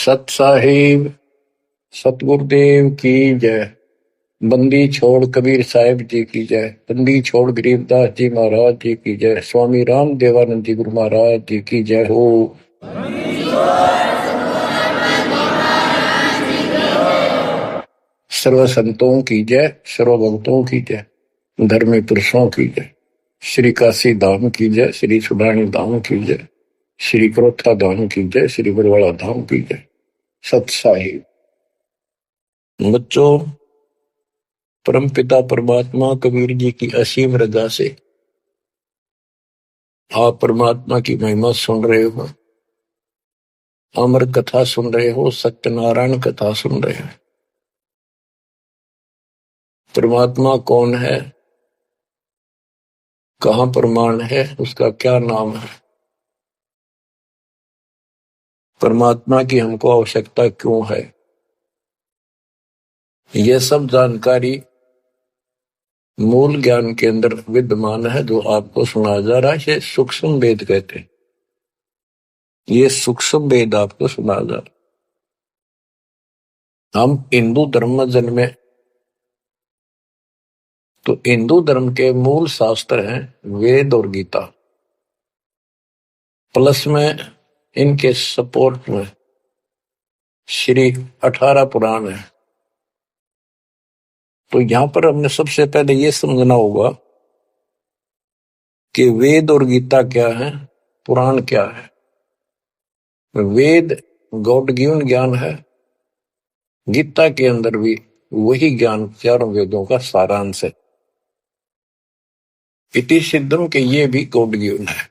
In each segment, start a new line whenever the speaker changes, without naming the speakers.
सत साहिब सतगुरुदेव की जय। बंदी छोड़ कबीर साहिब जी की जय। बंदी छोड़ गरीबदास जी महाराज जी की जय। स्वामी राम देवानंद जी गुरु महाराज जी की जय हो। सर्व संतों की जय, सर्व भक्तों की जय, धर्मी पुरुषों की जय। श्री काशी धाम की जय, श्री सुडानी धाम की जय, श्री क्रोथा धाम की जय, श्री बरवाड़ा धाम की जय। सत साहिब बच्चों, परमपिता परमात्मा कबीर जी की असीम रजा से आप परमात्मा की महिमा सुन रहे हो, अमर कथा सुन रहे हो, सत्यनारायण कथा सुन रहे हो। परमात्मा कौन है, कहाँ प्रमाण है, उसका क्या नाम है, परमात्मा की हमको आवश्यकता क्यों है, यह सब जानकारी मूल ज्ञान के अंदर विद्यमान है जो आपको सुनाया जा रहा है। ये सूक्ष्म वेद कहते हैं। ये सूक्ष्म वेद आपको सुनाया जा रहा है। हम हिंदू धर्म में जन्मे तो हिंदू धर्म के मूल शास्त्र हैं वेद और गीता, प्लस में इनके सपोर्ट में श्री 18 पुराण है। तो यहां पर हमने सबसे पहले ये समझना होगा कि वेद और गीता क्या है, पुराण क्या है। वेद गॉड गिवन ज्ञान है, गीता के अंदर भी वही ज्ञान चारों वेदों का सारांश है। इति सिद्धम के ये भी गॉड गिवन है।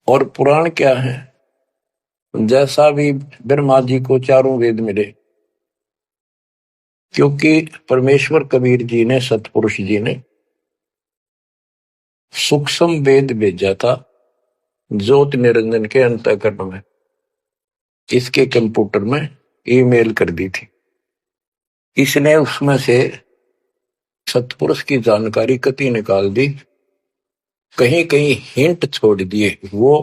और पुराण क्या है, जैसा भी ब्रह्मा जी को चारों वेद मिले, क्योंकि परमेश्वर कबीर जी ने, सतपुरुष जी ने सूक्ष्म वेद भेजा था ज्योत निरंजन के अंतःकरण में, इसके कंप्यूटर में ईमेल कर दी थी। इसने उसमें से सतपुरुष की जानकारी कति निकाल दी, कहीं कहीं हिंट छोड़ दिए, वो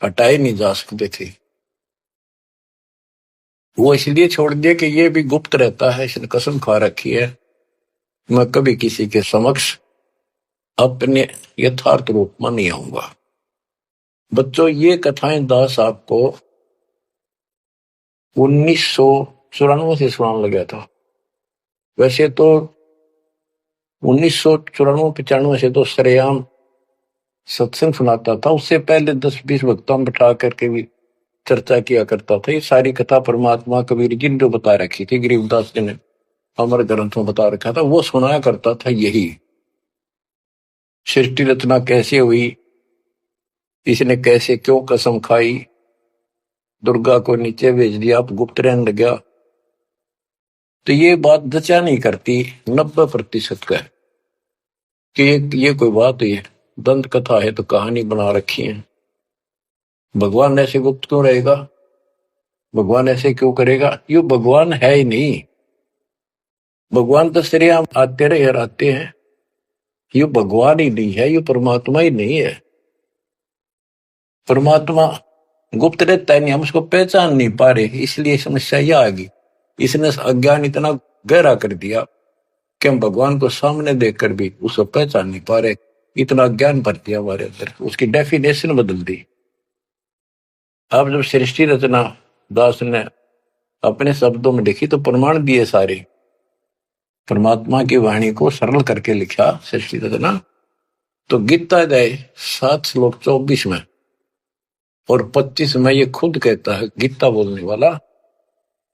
हटाए नहीं जा सकते थे। वो इसलिए छोड़ दिए कि ये भी गुप्त रहता है, इसने कसम खा रखी है मैं कभी किसी के समक्ष अपने यथार्थ रूप में नहीं आऊंगा। बच्चों, ये कथाएं दास आपको 1994 से सुनाने लगा था। वैसे तो 1994-95 से तो सरेआम सत्संग सुनाता था, उससे पहले 10-20 वक्ताओं बिठा करके भी चर्चा किया करता था। ये सारी कथा परमात्मा कबीर जी ने जो बता रखी थी, गरीबदास जी ने अमर ग्रंथों में बता रखा था, वो सुनाया करता था। यही सृष्टि रचना कैसे हुई, इसने कैसे क्यों कसम खाई, दुर्गा को नीचे भेज दिया, अब गुप्त रहने लग गया, तो ये बात जचा नहीं करती 90% का कि ये कोई बात है, दंत कथा है तो कहानी बना रखी है। भगवान ऐसे गुप्त क्यों रहेगा, भगवान ऐसे क्यों करेगा, ये भगवान है ही नहीं। भगवान तो श्रेआम आते रहे आते हैं, ये भगवान ही नहीं है, ये परमात्मा ही नहीं है। परमात्मा गुप्त रहता है नहीं, हम उसको पहचान नहीं पा रहे, इसलिए समस्या यह आ गई। इसने अज्ञान इतना गहरा कर दिया कि हम भगवान को सामने देखकर भी उसको पहचान नहीं पा रहे। इतना ज्ञान भर दिया हमारे अंदर, उसकी डेफिनेशन बदल दी। अब जब सृष्टि रचना दास ने अपने शब्दों में लिखी तो प्रमाण दिए सारे, परमात्मा की वाणी को सरल करके लिखा सृष्टि रचना। तो गीता अध्याय 7 श्लोक 24 में और 25 में ये खुद कहता है गीता बोलने वाला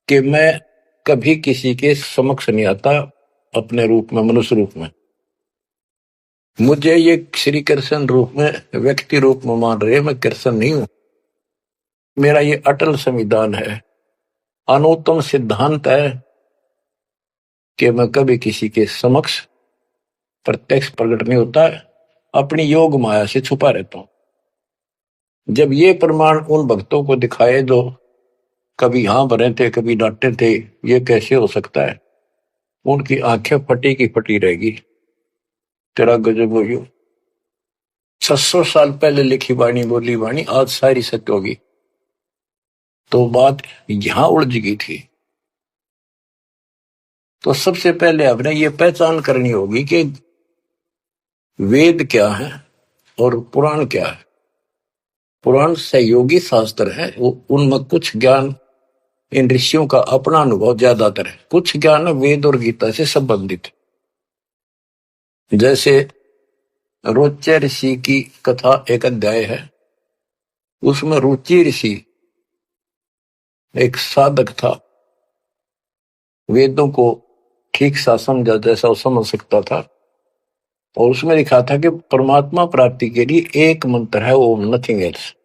कि मैं कभी किसी के समक्ष नहीं आता अपने रूप में, मनुष्य रूप में। मुझे ये श्री कृष्ण रूप में, व्यक्ति रूप में मान रहे, मैं कृष्ण नहीं हूं। मेरा ये अटल संविधान है, अनुत्तम सिद्धांत है कि मैं कभी किसी के समक्ष प्रत्यक्ष प्रकट नहीं होता, अपनी योग माया से छुपा रहता हूं। जब ये प्रमाण उन भक्तों को दिखाए जो कभी यहां भरे थे, कभी डांटे थे, ये कैसे हो सकता है, उनकी आंखें फटी की फटी रहेगी। तेरा गजब हो, 600 साल पहले लिखी वाणी, बोली वाणी आज सारी सत्य होगी। तो बात यहां उलझ गई थी। तो सबसे पहले आपने ये पहचान करनी होगी कि वेद क्या है और पुराण क्या है। पुराण सहयोगी शास्त्र है, उनमें कुछ ज्ञान इन ऋषियों का अपना अनुभव ज्यादातर है, कुछ ज्ञान वेद और गीता से संबंधित। जैसे रोच्य ऋषि की कथा एक अध्याय है, उसमें रुचि ऋषि एक साधक था, वेदों को ठीक सा समझा जैसा वो समझ सकता था, और उसमें लिखा था कि परमात्मा प्राप्ति के लिए एक मंत्र है, वो नथिंग एल्स,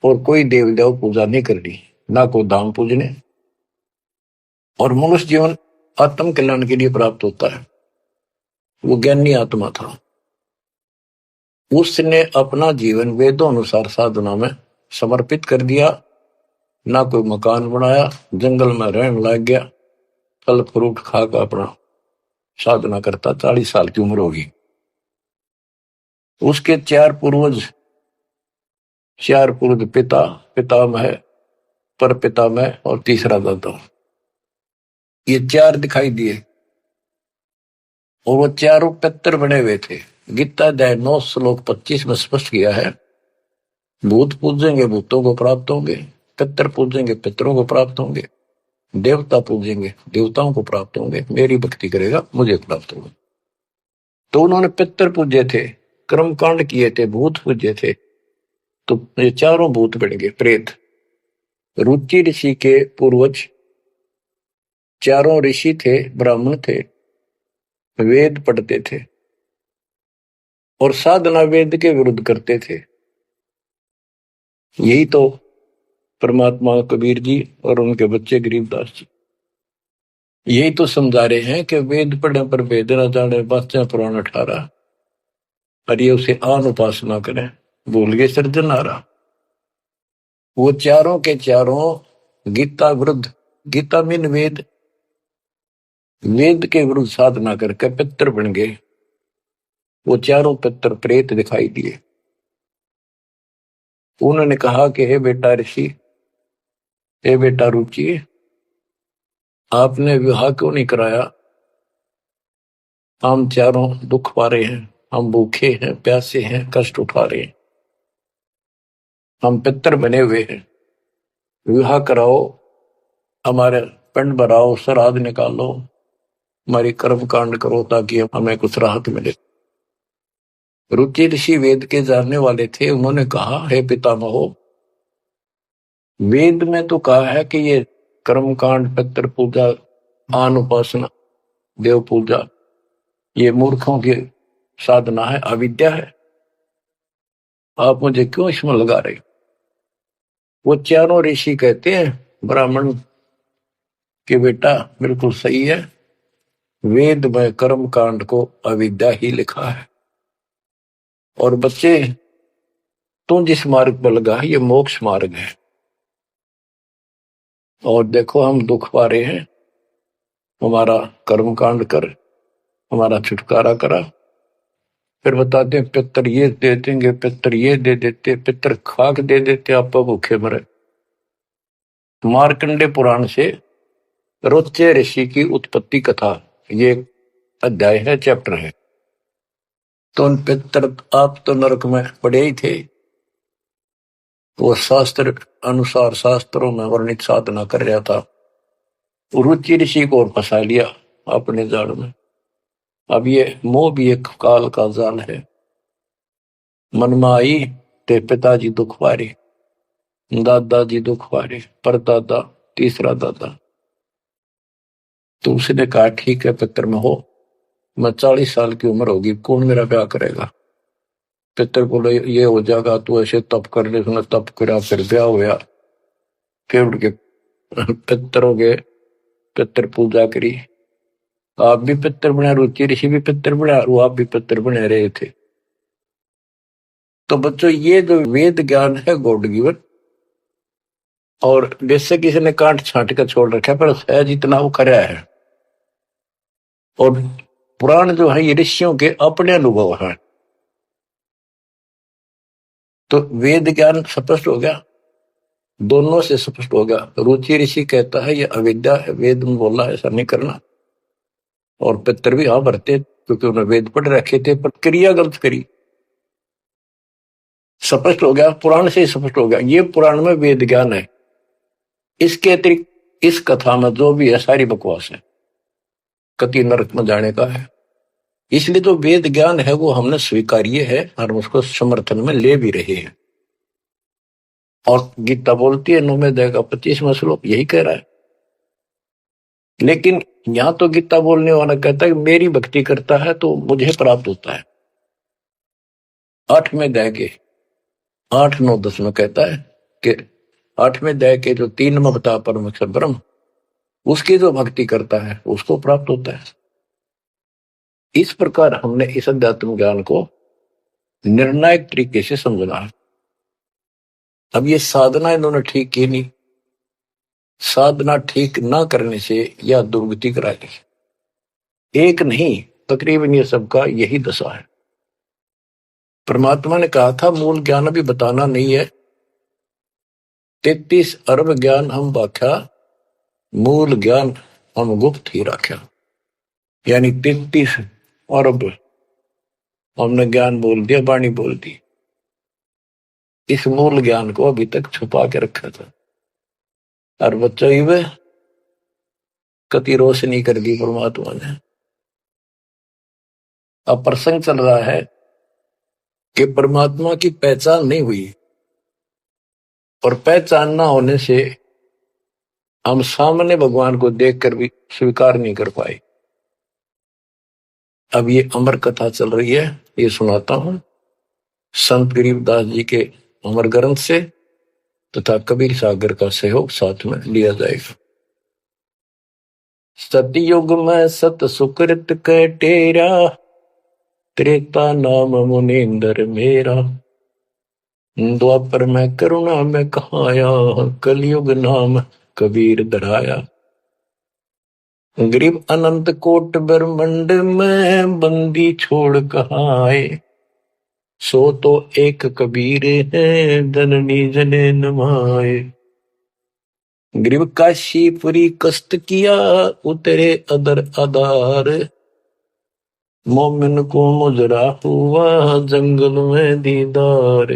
और कोई देव देव पूजा नहीं करनी, ना को दाम पूजने, और मनुष्य जीवन आत्म कल्याण के लिए प्राप्त होता है। वो ज्ञानी आत्मा था, उसने अपना जीवन वेदों अनुसार साधना में समर्पित कर दिया, ना कोई मकान बनाया, जंगल में रहने लग गया, फल फ्रूट खाकर अपना साधना करता। 40 साल की उम्र होगी। उसके चार पूर्वज पिता पितामह, पर पितामह और तीसरा दादा, ये चार दिखाई दिए, और वो चारों पितर बने हुए थे। गीता अध्याय 9 श्लोक 25 में स्पष्ट किया है, भूत पूजेंगे भूतों को प्राप्त होंगे, पितर पूजेंगे पितरों को प्राप्त होंगे, देवता पूजेंगे देवताओं को प्राप्त होंगे, मेरी भक्ति करेगा मुझे प्राप्त होगा। तो उन्होंने पितर पूजे थे, कर्म कांड किए थे, भूत पूजे थे, तो ये चारों भूत बन गए प्रेत। रुचि ऋषि के पूर्वज चारों ऋषि थे, ब्राह्मण थे, वेद पढ़ते थे और साधना वेद के विरुद्ध करते थे। यही तो परमात्मा कबीर जी और उनके बच्चे गरीबदास जी यही तो समझा रहे हैं कि वेद पढ़ने पर वेद न जाने, बातें पुराण 18, और ये उसे आन उपासना करें, भूल गए सृजनहारा। वो चारों के चारों गीता विरुद्ध, गीता मीन वेद, वेद के विरुद्ध साधना करके पितर बन गए। वो चारों पितर प्रेत दिखाई दिए। उन्होंने कहा कि हे बेटा ऋषि, हे बेटा रुचि, आपने विवाह क्यों नहीं कराया? हम चारों दुख पा रहे हैं, हम भूखे हैं, प्यासे हैं, कष्ट उठा रहे हैं, हम पितर बने हुए हैं, विवाह कराओ, हमारे पिंड भराओ, श्राद्ध निकालो, हमारी कर्म कांड करो ताकि हमें कुछ राहत मिले। रुचि ऋषि वेद के जानने वाले थे। उन्होंने कहा, हे पितामहो, वेद में तो कहा है कि ये कर्म कांड, पितर पूजा, आन उपासना, देव पूजा, ये मूर्खों की साधना है, अविद्या है, आप मुझे क्यों इसमें लगा रहे? वो चारों ऋषि कहते हैं ब्राह्मण के बेटा बिल्कुल सही है, वेद में कर्म कांड को अविद्या ही लिखा है, और बच्चे तुम जिस मार्ग पर लगा है ये मोक्ष मार्ग है, और देखो हम दुख पा रहे हैं, हमारा कर्म कांड कर, हमारा छुटकारा करा। फिर बताते हैं पितर ये दे देंगे, पितर ये दे देते, पितर खाक दे देते, आप भूखे मरे। मार्कंडे पुराण से रोच्य ऋषि की उत्पत्ति कथा, ये अध्याय है, चैप्टर है। तो उन पितर आप तो नरक में पड़े ही थे, वो शास्त्र अनुसार शास्त्रों में वर्णित साधना कर रहा था, रुचि ऋषि को और फंसा लिया अपने जाल में। अब ये मोह भी एक काल का जाल है। मन में आई ते पिताजी दुख पारे, दादाजी दुख पारे, परदादा, तीसरा दादा। तो उसने कहा ठीक है पितर में हो, मैं 40 साल की उम्र होगी, कौन मेरा ब्याह करेगा? पितर बोले ये हो जाएगा, तू ऐसे तप कर ले। उसने तप करा, फिर ब्याह हुआ, फिर उनके पितर हो गए, पितर पूजा करी। आप भी पितर बना, रुचि ऋषि भी पितर बना, और आप भी पितर बने रहे थे। तो बच्चों ये जो वेद ज्ञान है गॉड गिवन, और जैसे किसी ने कांट छांट कर छोड़ रखा है, पर सहज इतना वो कराया है। और पुराण जो है ये ऋषियों के अपने अनुभव है। तो वेद ज्ञान स्पष्ट हो गया। दोनों से स्पष्ट होगा। रुचि ऋषि कहता है ये अविद्या है, वेद में बोला है ऐसा नहीं करना। और पितर भी हाँ भरते क्योंकि उन्होंने वेद पढ़ रखे थे, पर क्रिया गलत करी। स्पष्ट हो गया, पुराण से स्पष्ट हो गया, ये पुराण में वेद ज्ञान है। इसके अतिरिक्त इस कथा में जो भी है सारी बकवास है, कति नरक में जाने का है। इसलिए तो वेद ज्ञान है वो हमने स्वीकार्य है और उसको समर्थन में ले भी रहे हैं। और गीता बोलती है 9वें अध्याय का 25वां श्लोक यही कह रहा है। लेकिन यहां तो गीता बोलने वाला कहता है मेरी भक्ति करता है तो मुझे प्राप्त होता है। 8वें अध्याय के 8, 9, 10 में कहता है कि 8वें अध्याय के जो 3 में बता परमेश्वर ब्रह्म, उसकी जो भक्ति करता है उसको प्राप्त होता है। इस प्रकार हमने इस अध्यात्म ज्ञान को निर्णायक तरीके से समझना है। अब ये साधना इन्होंने ठीक की नहीं, साधना ठीक ना करने से यह दुर्गति कराएगी। एक नहीं, तकरीबन ये सबका यही दशा है। परमात्मा ने कहा था मूल ज्ञान अभी बताना नहीं है, 33 अरब ज्ञान हम व्याख्या, मूल ज्ञान हम गुप्त ही रख्या। यानी 33 अरब हमने ज्ञान बोल दिया, वाणी बोल दी। इस मूल ज्ञान को अभी तक छुपा के रखा था और बच्चों ही वे कति रोशनी कर दी परमात्मा ने। अब प्रसंग चल रहा है कि परमात्मा की पहचान नहीं हुई, और पहचान ना होने से हम सामने भगवान को देखकर भी स्वीकार नहीं कर पाए। अब ये अमर कथा चल रही है, ये सुनाता हूं संत गरीबदास जी के अमर ग्रंथ से तथा कबीर सागर का सहयोग साथ में लिया जाएगा। सतयुग में सत सुकृत के टेरा, त्रेता नाम मुनींद्र मेरा, द्वापर में करुणा में कहाया, कलयुग नाम कबीर धराया। गरीब अनंत कोट ब्रह्मंड में बंदी छोड़ कहाए, सो तो एक कबीर है जननी जने नमाए। गरीब काशीपुरी कष्ट किया, उतरे अदर आधार, मोमिन को मुजरा हुआ जंगल में दीदार।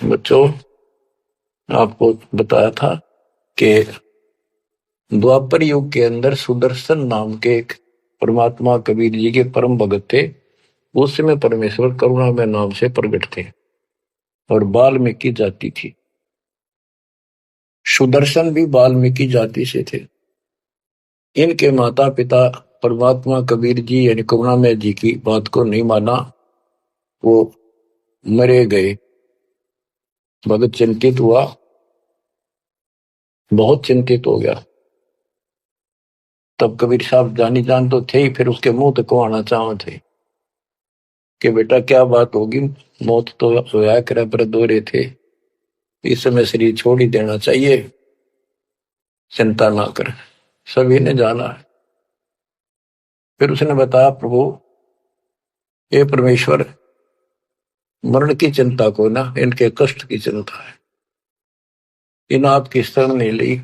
बच्चों आपको बताया था कि द्वापर युग के अंदर सुदर्शन नाम के एक परमात्मा कबीर जी के परम भगत थे। उस समय परमेश्वर करुणा में नाम से प्रकट थे और वाल्मीकि जाति थी। सुदर्शन भी वाल्मीकि जाति से थे। इनके माता पिता परमात्मा कबीर जी यानी करुणामय जी की बात को नहीं माना, वो मरे गए। भगत चिंतित हुआ, बहुत चिंतित हो गया। तब कबीर साहब जानी जान तो थे ही, फिर उसके मुंह तक को आना चाह थे कि बेटा क्या बात होगी, मौत तो होया करे पर दौरे थे, इस समय शरीर छोड़ ही देना चाहिए, चिंता ना कर। सभी ने जाना है। फिर उसने बताया प्रभु ये परमेश्वर मरण की चिंता को ना, इनके कष्ट की चिंता है, इन आपकी शरण नहीं ली,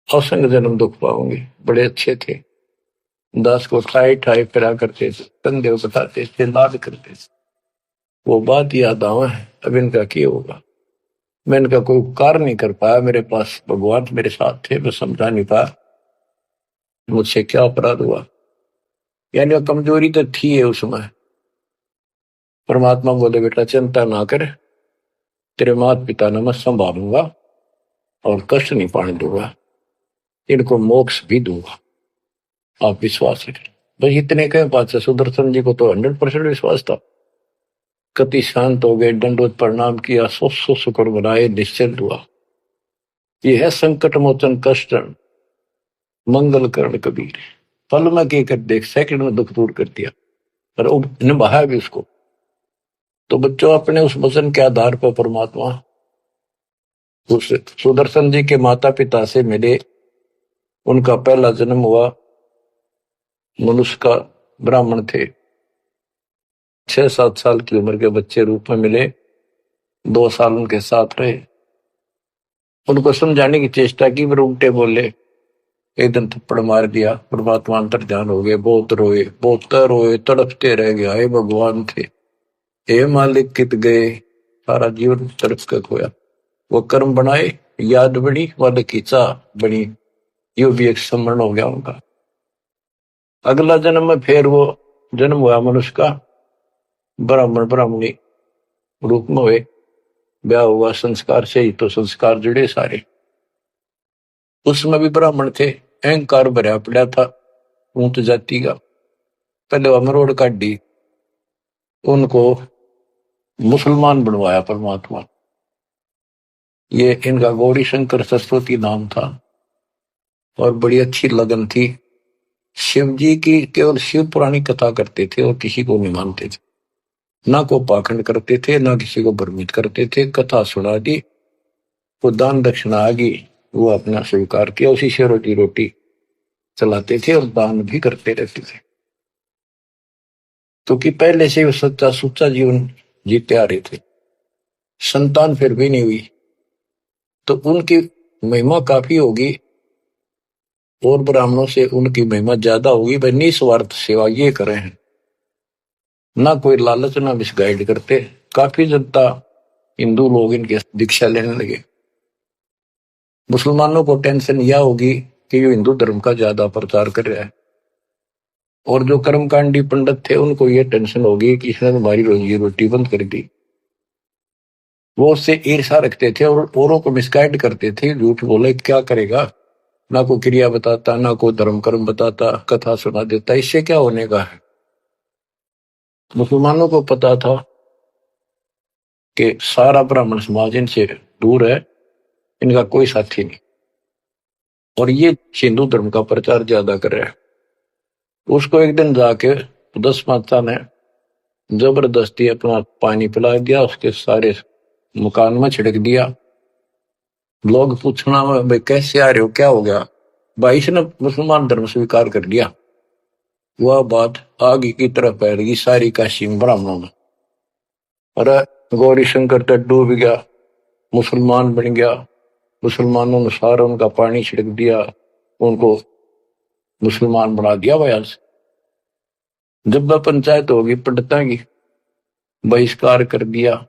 असंग जन्म दुख पाओगे। बड़े अच्छे थे, दास को ठाई ठाई फिरा करते थे, कंधे बताते थे, लाद करते थे। वो बात याद आवा है, अब इनका क्या होगा। मैं इनका कोई उपकार नहीं कर पाया, मेरे पास भगवान मेरे साथ थे, मैं समझा नहीं पाया मुझसे क्या अपराध हुआ। यानी वो कमजोरी तो थी है उसमें। परमात्मा बोले बेटा चिंता ना कर, तेरे माता पिता ने मैं संभालूंगा और कष्ट नहीं पाने दूंगा, इनको मोक्ष भी दूंगा, आप विश्वास रखें। बस इतने कहे बात से सुदर्शन जी को तो 100% विश्वास था। कति शांत हो गए, दंडोत प्रणाम किया, सो शुक्र बनाए, निश्चिंत हुआ। यह है संकट मोचन कष्टन मंगल करण कबीर। पल में के कर देख, सेकंड में दुख दूर कर दिया और निभाया भी उसको। तो बच्चों अपने उस वचन के आधार पर परमात्मा उस सुदर्शन जी के माता पिता से मिले। उनका पहला जन्म हुआ, मनुष्य का ब्राह्मण थे, 6-7 साल की उम्र के बच्चे रूप में मिले, 2 साल उनके साथ रहे। उनको समझाने की चेष्टा की, पर उल्टे बोले। एक दिन थप्पड़ मार दिया, परमात्मा अंतर ध्यान हो गए, बहुत रोए, तड़पते रह गए, हे भगवान थे, हे मालिक कित गए, सारा जीवन तड़प कर खोया। वो कर्म बनाए, याद बनी, वाले की चाह बनी, यो भी एक स्मरण हो गया उनका। अगला जन्म में फिर वो जन्म हुआ मनुष्य का, ब्राह्मण ब्राह्मणी रूप में हुए, ब्याह हुआ, संस्कार से ही तो संस्कार जुड़े सारे। उसमें भी ब्राह्मण थे, अहंकार भरा पड़ा था ऊंच जाति का। पहले वह मरोड़ काट दी, उनको मुसलमान बनवाया परमात्मा। ये इनका गौरी शंकर सरस्वती नाम था, और बड़ी अच्छी लगन थी। शिव जी की केवल शिव पुरानी कथा करते थे और किसी को नहीं मानते थे, ना को पाखंड करते थे, ना किसी को भ्रमित करते थे। कथा सुना दी, वो दान दक्षिणा आ गई, वो अपना स्वीकार किया, उसी से रोटी रोटी चलाते थे और दान भी करते रहते थे। क्योंकि पहले से वो सच्चा सुच्चा जीवन जीते आ रहे थे। संतान फिर भी नहीं हुई, तो उनकी महिमा काफी होगी, और ब्राह्मणों से उनकी महिमा ज्यादा होगी। भाई निस्वार्थ सेवा ये करे हैं, ना कोई लालच, ना मिसगाइड करते। काफी जनता हिंदू लोग इनके दीक्षा लेने लगे। मुसलमानों को टेंशन यह होगी कि ये हिंदू धर्म का ज्यादा प्रचार कर रहा है, और जो कर्मकांडी पंडित थे उनको ये टेंशन होगी कि इसने हमारी रोजी रोटी बंद कर दी। वो उससे ईर्षा रखते थे और औरों को मिसगाइड करते थे, झूठ बोले क्या करेगा, ना को क्रिया बताता, ना को धर्म कर्म बताता, कथा सुना देता, इससे क्या होने का है। मुसलमानों को पता था कि सारा ब्राह्मण समाज इनसे दूर है, इनका कोई साथी नहीं, और ये हिंदू धर्म का प्रचार ज्यादा कर रहा है। उसको एक दिन जाके 10 माता ने जबरदस्ती अपना पानी पिला दिया, उसके सारे मकान में छिड़क दिया। लोग पूछना भाई कैसे आ रहे हो, क्या हो गया, भाई इसने मुसलमान धर्म स्वीकार कर लिया। वह बात आगे की तरफ फैल गई सारी काशी ब्राह्मणों में। अरे गौरी शंकर तो डूब गया, मुसलमान बन गया, मुसलमानों ने सारा उनका पानी छिड़क दिया, उनको मुसलमान बना दिया। वह जब वह पंचायत होगी पंडिता की, बहिष्कार कर दिया,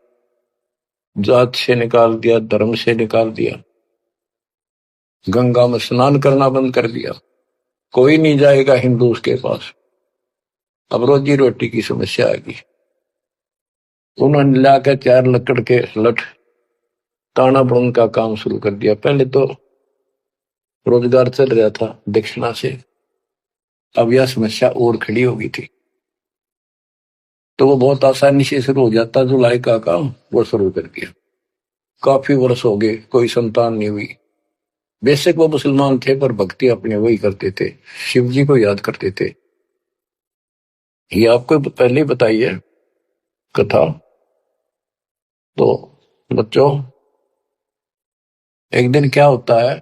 जात से निकाल दिया, धर्म से निकाल दिया, गंगा में स्नान करना बंद कर दिया, कोई नहीं जाएगा हिंदू उसके पास। अब रोजी रोटी की समस्या आ गई। उन्होंने लाकर 4 लकड़ के लठ ताना बुन का काम शुरू कर दिया। पहले तो रोजगार चल रहा था दक्षिणा से, अब यह समस्या और खड़ी हो गई थी, तो वो बहुत आसानी से शुरू हो जाता। जुलाई का काम वो शुरू कर दिया। काफी वर्ष हो गए, कोई संतान नहीं हुई। बेशक वो मुसलमान थे, पर भक्ति अपने वही करते थे, शिव जी को याद करते थे। ये आपको पहले ही बताइए कथा। तो बच्चों, एक दिन क्या होता है,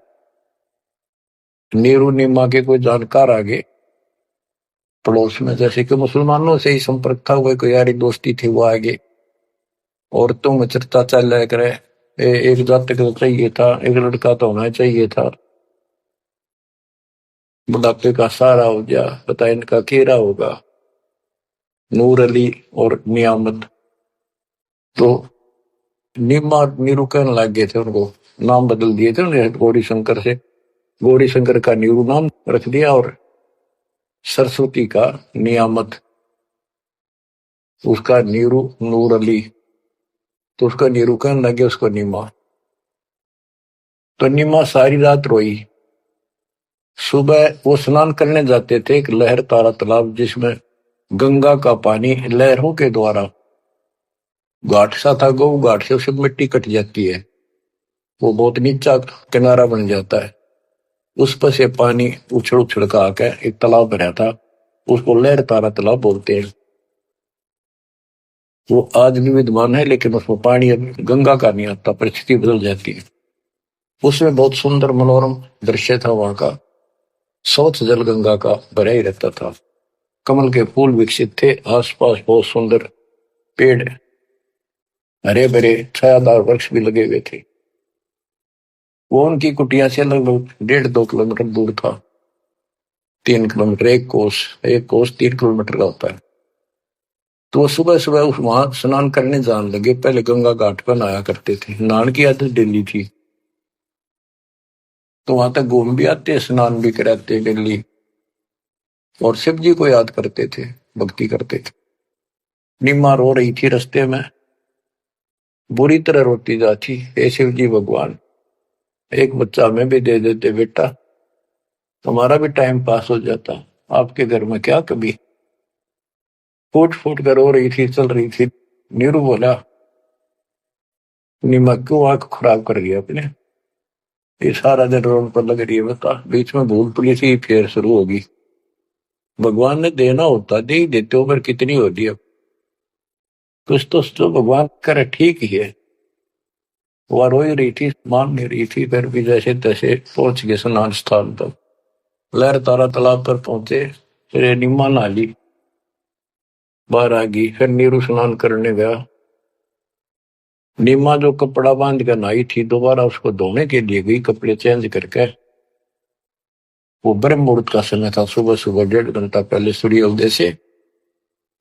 नीरू नीमा के कोई जानकार आ गए पड़ोस में, जैसे कि मुसलमानों से ही संपर्क था, कोई कोई यारी दोस्ती थी, वो आगे औरतों में चर्चा चल रहा करे, एक जातक तो चाहिए था, एक लड़का तो होना चाहिए था, बुढ़ापे का सहारा हो गया, पता इनका केरा होगा। नूर अली और नियामत, तो नीमा नीरू कहने लग गए थे, उनको नाम बदल दिए थे उन्हें, गौरी शंकर से गौरी शंकर का नीरू नाम रख दिया, और सरस्वती का नियामत, उसका नीरू नूर अली, तो उसका नीरू कहने लगे उसको नीमा। तो नीमा सारी रात रोई। सुबह वो स्नान करने जाते थे एक लहर तारा तालाब, जिसमें गंगा का पानी लहरों के द्वारा, घाट सा था गौ घाट से, उससे मिट्टी कट जाती है, वो बहुत नीचा किनारा बन जाता है, उस पर से पानी उछल उछल का आकर एक तालाब बना था, उसको लहर तारा तालाब बोलते हैं। वो आज भी विद्यमान है, लेकिन उसमें पानी अब गंगा का नहीं आता, परिस्थिति बदल जाती है। उसमें बहुत सुंदर मनोरम दृश्य था वहां का, स्वच्छ जल गंगा का भरा ही रहता था, कमल के फूल विकसित थे, आसपास बहुत सुंदर पेड़, हरे भरे छायादार वृक्ष भी लगे हुए थे। वो उनकी कुटिया से लगभग 1.5-2 किलोमीटर दूर था। 3 किलोमीटर, एक कोस 3 किलोमीटर का होता है। तो वो सुबह सुबह उस वहां स्नान करने जाने लगे। पहले गंगा घाट पर नहाया करते थे, नहान की आदत डेली थी। तो वहां तक घूम भी आते, स्नान भी कराते डेली, और शिव जी को याद करते थे, भक्ति करते थे। निम्मा रो रही थी रास्ते में, बुरी तरह रोती जाती, हे शिव जी भगवान, एक बच्चा हमें भी दे देते बेटा, हमारा भी टाइम पास हो जाता, आपके घर में क्या कभी। फूट फूट कर रो रही थी, चल रही थी। नीरू बोला, निम्मा क्यों आंख खराब कर रही है अपने, ये सारा दिन रोड पर लग रही है, बता बीच में भूल पुलिस ही फिर शुरू होगी। भगवान ने देना होता दे ही देते हो, पर कितनी होती है। कुछ तो जो भगवान करे ठीक ही है। वह रो ही रही थी, मान नहीं रही थी, फिर भी जैसे तैसे पहुंच गए स्नान स्थान तक। लहर तारा तालाब पर पहुंचे, फिर निम्मा नहा ली, बाहर आ गई। फिर नीरू स्नान करने गया। निम्मा जो कपड़ा बांध कर नहाई थी, दोबारा उसको धोने के लिए गई, कपड़े चेंज करके। वो ब्रह्म मुहूर्त का समय था, सुबह सुबह 1.5 घंटा पहले सूर्य उदय से।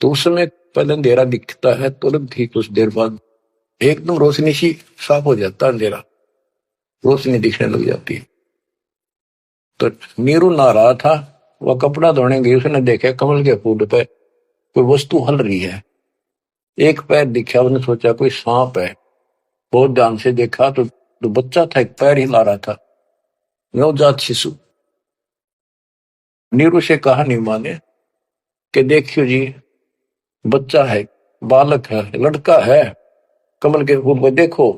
तो उस समय पहले अंधेरा दिखता है, तुरंत ही कुछ देर बाद एकदम रोशनी सी साफ हो जाता है, अंधेरा रोशनी दिखने लग जाती है। तो नीरू नहा रहा था, वह कपड़ा धोने गई, उसने देखा कमल के फूल पे कोई वस्तु हल रही है। एक पैर दिखा, उसने सोचा कोई सांप है। बहुत ध्यान से देखा तो बच्चा था, एक पैर हिला रहा था, नवजात शिशु। नीरू से कहा निम्मा ने कि देखियो जी, बच्चा है, बालक है, लड़का है, कमल के फूल को देखो।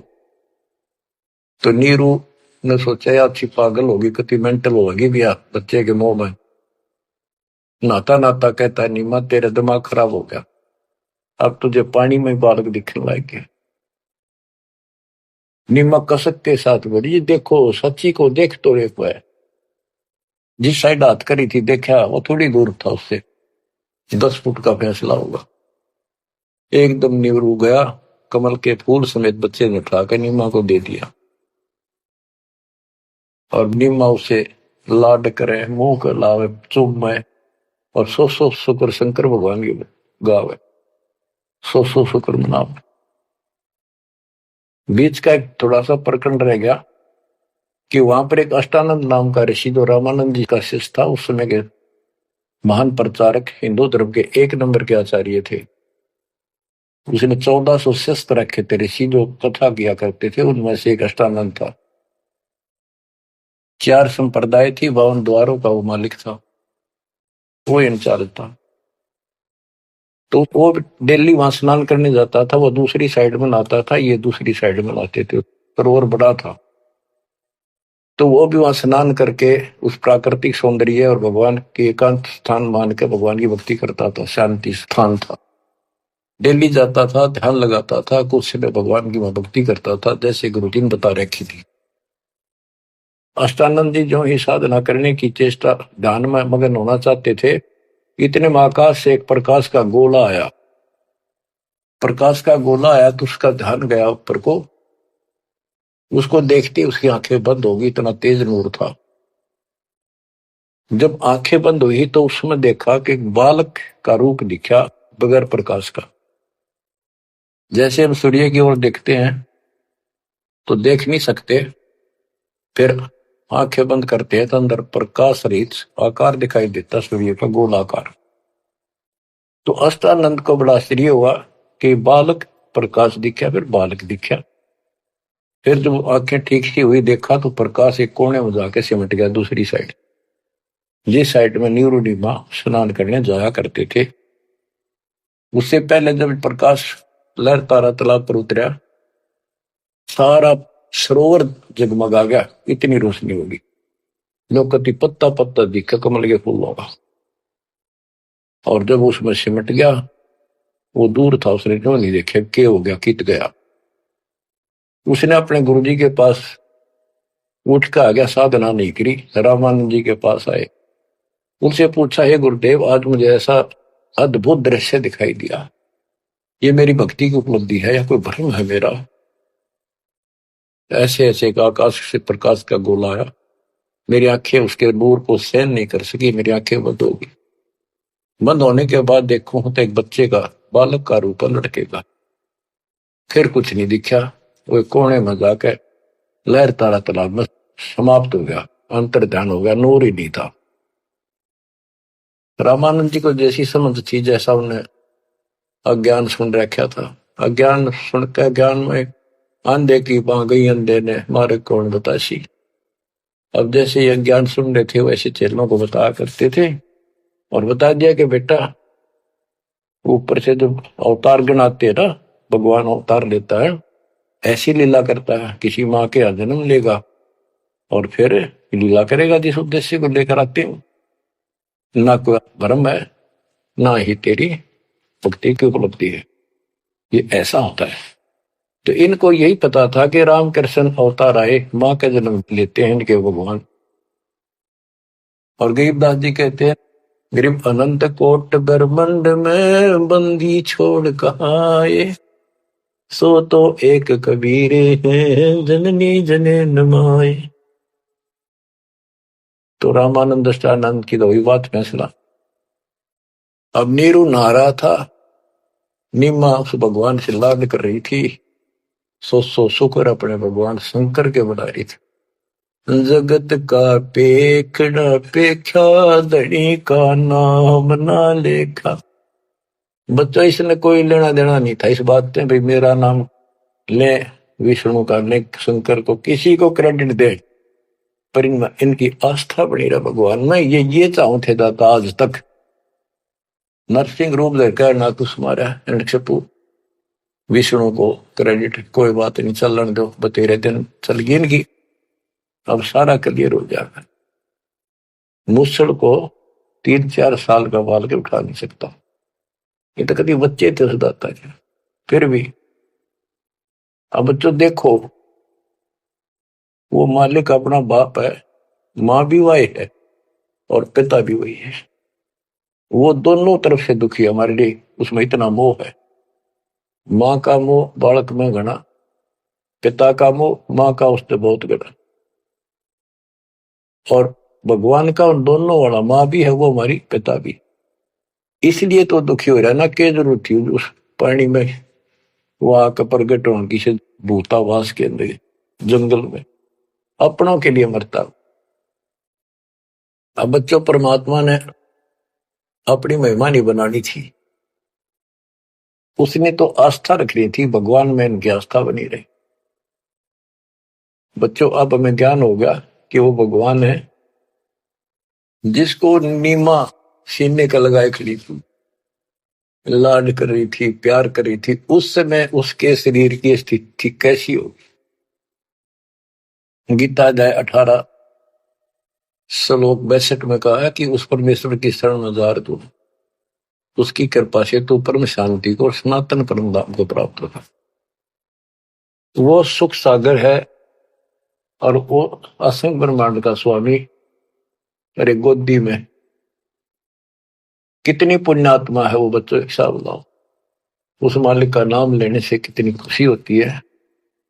तो नीरू ने सोचा यार अच्छी पागल होगी, कितनी मेंटल होगी भैया बच्चे के मुंह में। नाता नाता कहता है, निम्मा तेरा दिमाग खराब हो गया, अब तुझे पानी में बालक दिखने लग गया। निम्मा कसक के साथ बोली, देखो सच्ची को देख तो देखो है। जिस साइड हाथ करी थी देखा, वो थोड़ी दूर था उससे, 10 फुट का फैसला होगा। एकदम नीरू गया, कमल के फूल समेत बच्चे ने उठाकर निम्मा को दे दिया। और निम्मा उसे लाड करे, मुंह कर लावे, चूमे, और सौ शुक्र शंकर भगवान की गावे, सौ शुक्र मनावे। बीच का एक थोड़ा सा प्रकरण रह गया कि वहां पर एक अष्टानंद नाम का ऋषि, जो रामानंद जी का शिष्य था, उस समय के महान प्रचारक, हिंदू धर्म के 1 नंबर के आचार्य थे। उसने 1400 शिष्य रखे थे ऋषि, जो कथा किया करते थे, उनमें से एक अष्टानंद था। 4 संप्रदाय थी, 52 द्वारों का वो मालिक था, वो इंचार्ज था। तो वो डेली वहां स्नान करने जाता था, वो दूसरी साइड में नहाता था, ये दूसरी साइड में नहाते थे, सरोवर बड़ा था। तो वो भी वहां स्नान करके उस प्राकृतिक सौंदर्य और भगवान के एकांत स्थान मान के भगवान की भक्ति करता था, शांति स्थान था। डेली जाता था, ध्यान लगाता था, कुछ समय भगवान की वहां भक्ति करता था, जैसे गुरु जी ने बता रखी थी। अष्टानंद जी जो ही साधना करने की चेष्टा, ध्यान में मगन होना चाहते थे, इतने में आकाश से एक प्रकाश का गोला आया। प्रकाश का गोला आया तो उसका ध्यान गया ऊपर को, उसको देखते उसकी आंखें बंद हो गई, इतना तेज नूर था। जब आंखें बंद हुई तो उसमें देखा कि एक बालक का रूप दिखा, बगैर प्रकाश का। जैसे हम सूर्य की ओर देखते हैं तो देख नहीं सकते, फिर आंखें बंद करते हैं तो अंदर प्रकाश रहित आकार दिखाई देता, सूर्य का गोलाकार। तो अष्टानंद को बड़ा आश्चर्य हुआ कि बालक प्रकाश दिखा, फिर बालक दिखा। फिर जब आंखें ठीक सी हुई, देखा तो प्रकाश एक कोने में जाके सिमट गया दूसरी साइड, जिस साइड में नीरू निम्मा स्नान करने जाया करते थे। उससे पहले जब प्रकाश लहर तारा तालाब पर उतरा, सारा सरोवर जगमगा गया, इतनी रोशनी होगी। लोग कति पत्ता पत्ता दिखा कमल के फूलों का। और जब उसमें सिमट गया, वो दूर था, उसने क्यों नहीं देखे क्या हो गया, कित गया। उसने अपने गुरुजी के पास उठ कर आ गया, साधना नहीं करी, रामानंद जी के पास आए, उनसे पूछा, हे गुरुदेव, आज मुझे ऐसा अद्भुत दृश्य दिखाई दिया, ये मेरी भक्ति की उपलब्धि है या कोई भ्रम है मेरा। ऐसे ऐसे का आकाश से प्रकाश का गोला आया, मेरी आंखें उसके नूर को सहन नहीं कर सकी, मेरी आंखें बंद हो गई। बंद होने के बाद देखूं तो एक बच्चे का, बालक का रूप है, लड़के का। फिर कुछ नहीं दिखा, वो कोने में जाकर लहर तारा तालाब में समाप्त हो गया, अंतर ध्यान हो गया, नूर ही नहीं था। रामानंद जी को जैसी समझ थी, जैसा उन्हें अज्ञान सुन रखा था, अज्ञान सुनकर ज्ञान में अंधे की बां गई, अंधे ने मारे कौन बतासी। अब जैसे ये ज्ञान सुन रहे थे वैसे चेलों को बताया करते थे, और बता दिया कि बेटा ऊपर से जब अवतार गणाते हैं ना, भगवान अवतार लेता है, ऐसी लीला करता है, किसी माँ के यहाँ जन्म लेगा और फिर लीला करेगा जिस उद्देश्य को लेकर आते हो। ना कोई भ्रम है, ना ही तेरी भक्ति की उपलब्धि है, ये ऐसा होता है। तो इनको यही पता था कि रामकृष्ण अवतार आए, माँ का जन्म लेते हैं इनके भगवान। और गरीबदास जी कहते हैं, गरीब अनंत कोट ब्रह्मंड में बंदी छोड़ कहाँ आए, सो तो एक कबीरे हैं जननी जने नमाए। तो रामानंद दृष्टानंद की तो वही बात फैसला। अब नीरू नहा रहा था, नीमा उस भगवान से लाड कर रही थी, सो शुक्र अपने भगवान शंकर के बना रही थी। जगत का पेखड़ा पेख्या, धनी का नाम ना लेखा। बच्चा इसने कोई लेना देना नहीं था इस बात से, भाई मेरा नाम ले विष्णु का, ले शंकर को, किसी को क्रेडिट दे, पर इनकी आस्था बनी रहा भगवान में। ये चाहूं थे दाता आज तक, नरसिंह रूप लेकर ना कुछ मारा रणक्षपु, विष्णु को क्रेडिट कोई बात नहीं, चलन दो, बतेरे दिन चल गई इनकी, अब सारा क्लियर हो जाएगा। मूसल को 3-4 साल का बाल के उठा नहीं सकता, ये तो कभी बच्चे थे उस दाता के। फिर भी अब बच्चों देखो, वो मालिक अपना बाप है, माँ भी वही है और पिता भी वही है, वो दोनों तरफ से दुखी है हमारे लिए, उसमें इतना मोह है। माँ का मोह बालक में घना, पिता का मोह माँ का उससे बहुत घना, और भगवान का उन दोनों वाला, माँ भी है वो हमारी, पिता भी। इसलिए तो दुखी हो रहा है ना, क्या जरूरत थी उस पानी में वो आकर प्रगट होने की से, भूतावास के अंदर जंगल में अपनों के लिए मरता। अब बच्चों परमात्मा ने अपनी महिमा नहीं बनानी थी, उसने तो आस्था रख रही थी भगवान में, इनकी आस्था बनी रही। बच्चों अब हमें ज्ञान हो गया कि वो भगवान है जिसको नीमा सीने का लगाए खड़ी थी, लाड कर रही थी, प्यार कर रही थी, उस समय उसके शरीर की स्थिति कैसी होगी। गीता अध्याय 18 श्लोक 62 में कहा है कि उस परमेश्वर की शरण में जा तू, उसकी कृपा से तू परम शांति को और सनातन परम धाम को प्राप्त होगा। वो सुख सागर है और वो असंग ब्रह्मांड का स्वामी, अरे गोदी में कितनी पुण्यात्मा है वो बच्चों, हिसाब लगाओ। उस मालिक का नाम लेने से कितनी खुशी होती है,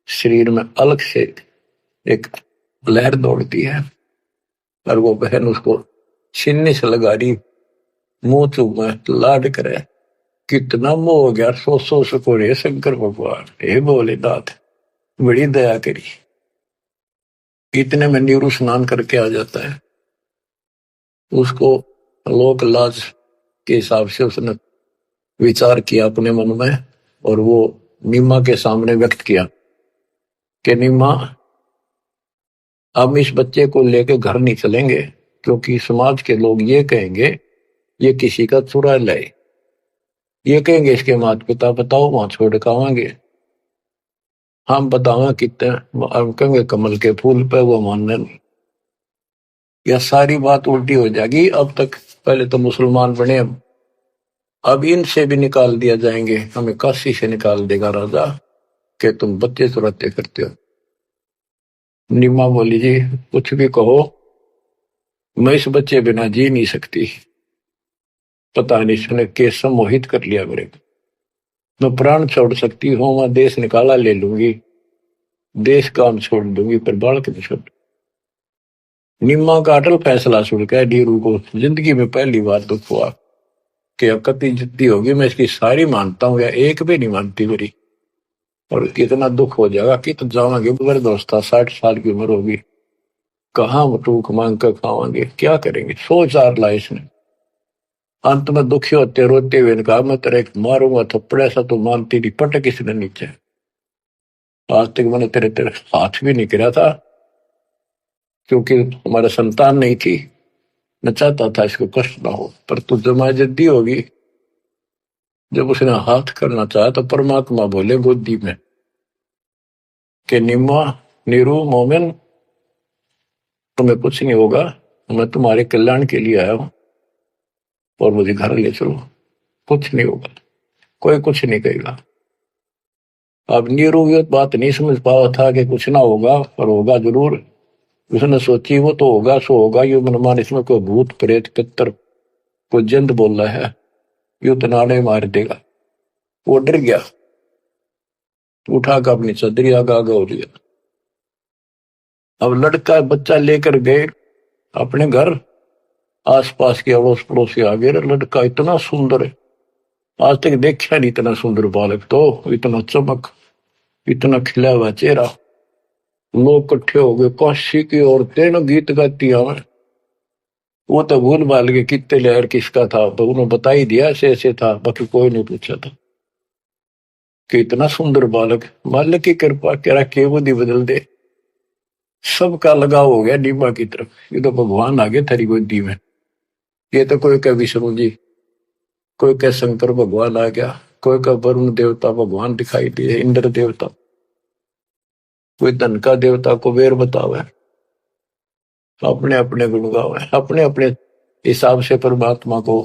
शरीर में अलग से एक लहर दौड़ती है, और वो बहन उसको सीने से लगा रही, मुंह चूमे लाड करे, कितना मोह हो गया। सो सको रे शंकर भगवान, हे भोलेनाथ बड़ी दया करी। इतने में नीरू स्नान करके आ जाता है, उसको लोक लाज के हिसाब से उसने विचार किया अपने मन में, और वो नीमा के सामने व्यक्त किया कि नीमा हम इस बच्चे को लेकर घर नहीं चलेंगे, क्योंकि समाज के लोग ये कहेंगे ये किसी का चुरा लाए, ये कहेंगे इसके माता पिता बताओ वहां छोड़ के आवांगे, हम बतावा कितने, हम कहेंगे कमल के फूल पे, वो मानने नहीं। यह सारी बात उल्टी हो जाएगी। अब तक पहले तो मुसलमान बने हम, अब इनसे भी निकाल दिया जाएंगे, हमें काशी से निकाल देगा राजा कि तुम बच्चे चुराते करते हो। निमा बोली जी कुछ भी कहो, मैं इस बच्चे बिना जी नहीं सकती, पता नहीं इसने कैसे मोहित कर लिया मेरे को, मैं प्राण छोड़ सकती हूँ, मैं देश निकाला ले लूंगी, देश काम छोड़ दूंगी पर बालक नहीं छोड़। निम्मा का अटल फैसला सुन के नीरू को जिंदगी में पहली बार दुख हुआ कि अकती जितनी होगी मैं इसकी सारी मानता हूँ या एक भी नहीं मानती मेरी, और कितना दुख हो जाएगा कि तो जावांगे मेरे दोस्त 60 साल की उम्र होगी, कहाँ टूक मांग कर खावांगे, क्या करेंगे, सोच आर ला इसने। अंत में दुखी होते रोते हुए ने कहा मैं तेरे एक मारूंगा थप्पड़ ऐसा तो मानती नहीं, पटक इसने नीचे। आज तक मैंने तेरे तेरे हाथ भी नहीं गिरा था क्योंकि हमारा संतान नहीं थी, मैं चाहता था इसको कष्ट ना हो, पर तू जमा जद्दी होगी। जब उसने हाथ करना चाहा तो परमात्मा बोले गोदी में कि निम्मा नीरू मोमिन तुम्हें कुछ नहीं होगा, मैं तुम्हारे कल्याण के लिए आया हूं और मुझे घर ले चलो, कुछ नहीं होगा, कोई कुछ नहीं कहेगा। अब नीरू ये बात नहीं समझ पाया था कि कुछ ना होगा, पर होगा जरूर। उसने सोची वो तो होगा सो होगा, ये मनमान इसमें कोई भूत प्रेत पितर कोई जिंद बोल रहा है, यू तो नाड़े मार देगा। वो डर गया, उठा कर अपनी चदरी आगा हो लिया। अब लड़का बच्चा लेकर गए अपने घर, आसपास के अड़ोस पड़ोस के आगे, लड़का इतना सुंदर है, आज तक देखा नहीं इतना सुंदर बालक, तो इतना चमक, इतना खिला हुआ चेहरा। लोग इकट्ठे हो गए, काशी की औरतें न गीत गाती हमें। वो तो भूल भाल के कितने लहर किसका था, तो उन्होंने बता ही दिया ऐसे ऐसे था, बाकी कोई नहीं पूछा था कि इतना सुंदर बालक, मालिक की कृपा करा के बुद्धि बदल दे। सबका लगाव हो गया नीमा की तरफ, ये तो भगवान आ गए थारी गोदी में। ये तो कोई कह विष्णु जी, कोई कह शंकर भगवान आ गया, कोई का वरुण देवता भगवान दिखाई दिए, इंद्र देवता, कोई धन का देवता कुबेर बतावे, अपने अपने गुण गावे, अपने अपने हिसाब से परमात्मा को